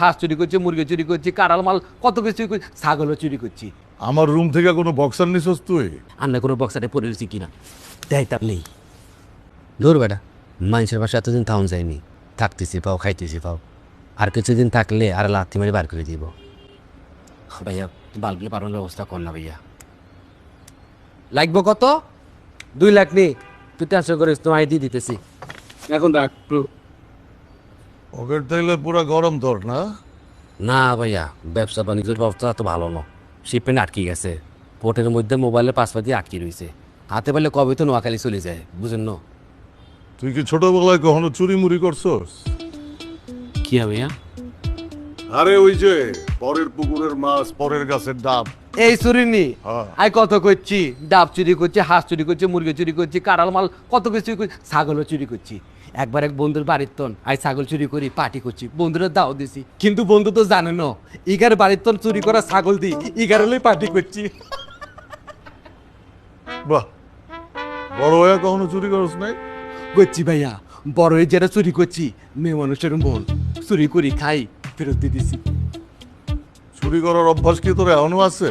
হাঁস চুরি করছি, মুরগি চুরি করছি, কাঁড়াল মাল কত কিছু ছাগলও চুরি করছি। আমার রুম থেকে কোনো বক্সার নিছস তুই? আন্না কোনো বক্সারে পড়ে রয়েছি কিনা দেয় তার নেই। দূর বেটা, মানুষের বাসা এতদিন থাউন যায়নি, থাকতেছি পাও খাইতেছি পাও, আর কিছুদিন থাকলে আর লাথি মারি বার করে দিব। ভাইয়া বাল্বগুলো পাঠানোর ব্যবস্থা কর না ভাইয়া। লাগবো কত? 2 লাখ নি, তুই টেনশন করিস, তোমায় দিয়ে দিতেছি। এখন রাখ। পকেট থাকলে পুরা গরম তোর না? না ভাইয়া, ব্যবসা বাণিজ্যের ব্যবস্থা তো ভালো না, শিপমেন্ট আটকে গেছে, পোর্টের মধ্যে মোবাইলের পাসওয়ার্ড দিয়ে আটকে রয়েছে, হাতে পারলে কবে তো নোয়াখালী চলে যায়, বুঝেন না? তুই কি ছোটবেলায় কখনো চুরি মুড়ি করছস? কি হবে ভাইয়া? আরে ওই যে পরের পুকুরের মাছ, পরের গাছের ডাব। এই চুরি নি হ্যাঁ। আই কত করছি, ডাব চুরি করছি, হাঁস চুরি করছি, মুরগি চুরি করছি, কাঁড়াল মাল কত কিছু ছাগলও চুরি করছি। একবার এক বন্ধুর বাড়ির তন আই ছাগল চুরি করি পার্টি করছি, বন্ধুরা দাও দিছি, কিন্তু বন্ধু তো জানে না ইগার বাড়ির তন চুরি করা ছাগল দি ইগার হলেই পার্টি করছি। বাহ, বড় হয়ে কখনো চুরি করস নাই? করছি ভাইয়া, বড় হয়ে যেটা চুরি করছি, মেয়ে মানুষের মন চুরি করি খাই ফেরত দিয়ে দিছি। চুরি করার অভ্যাস কি তোর এখনো আছে?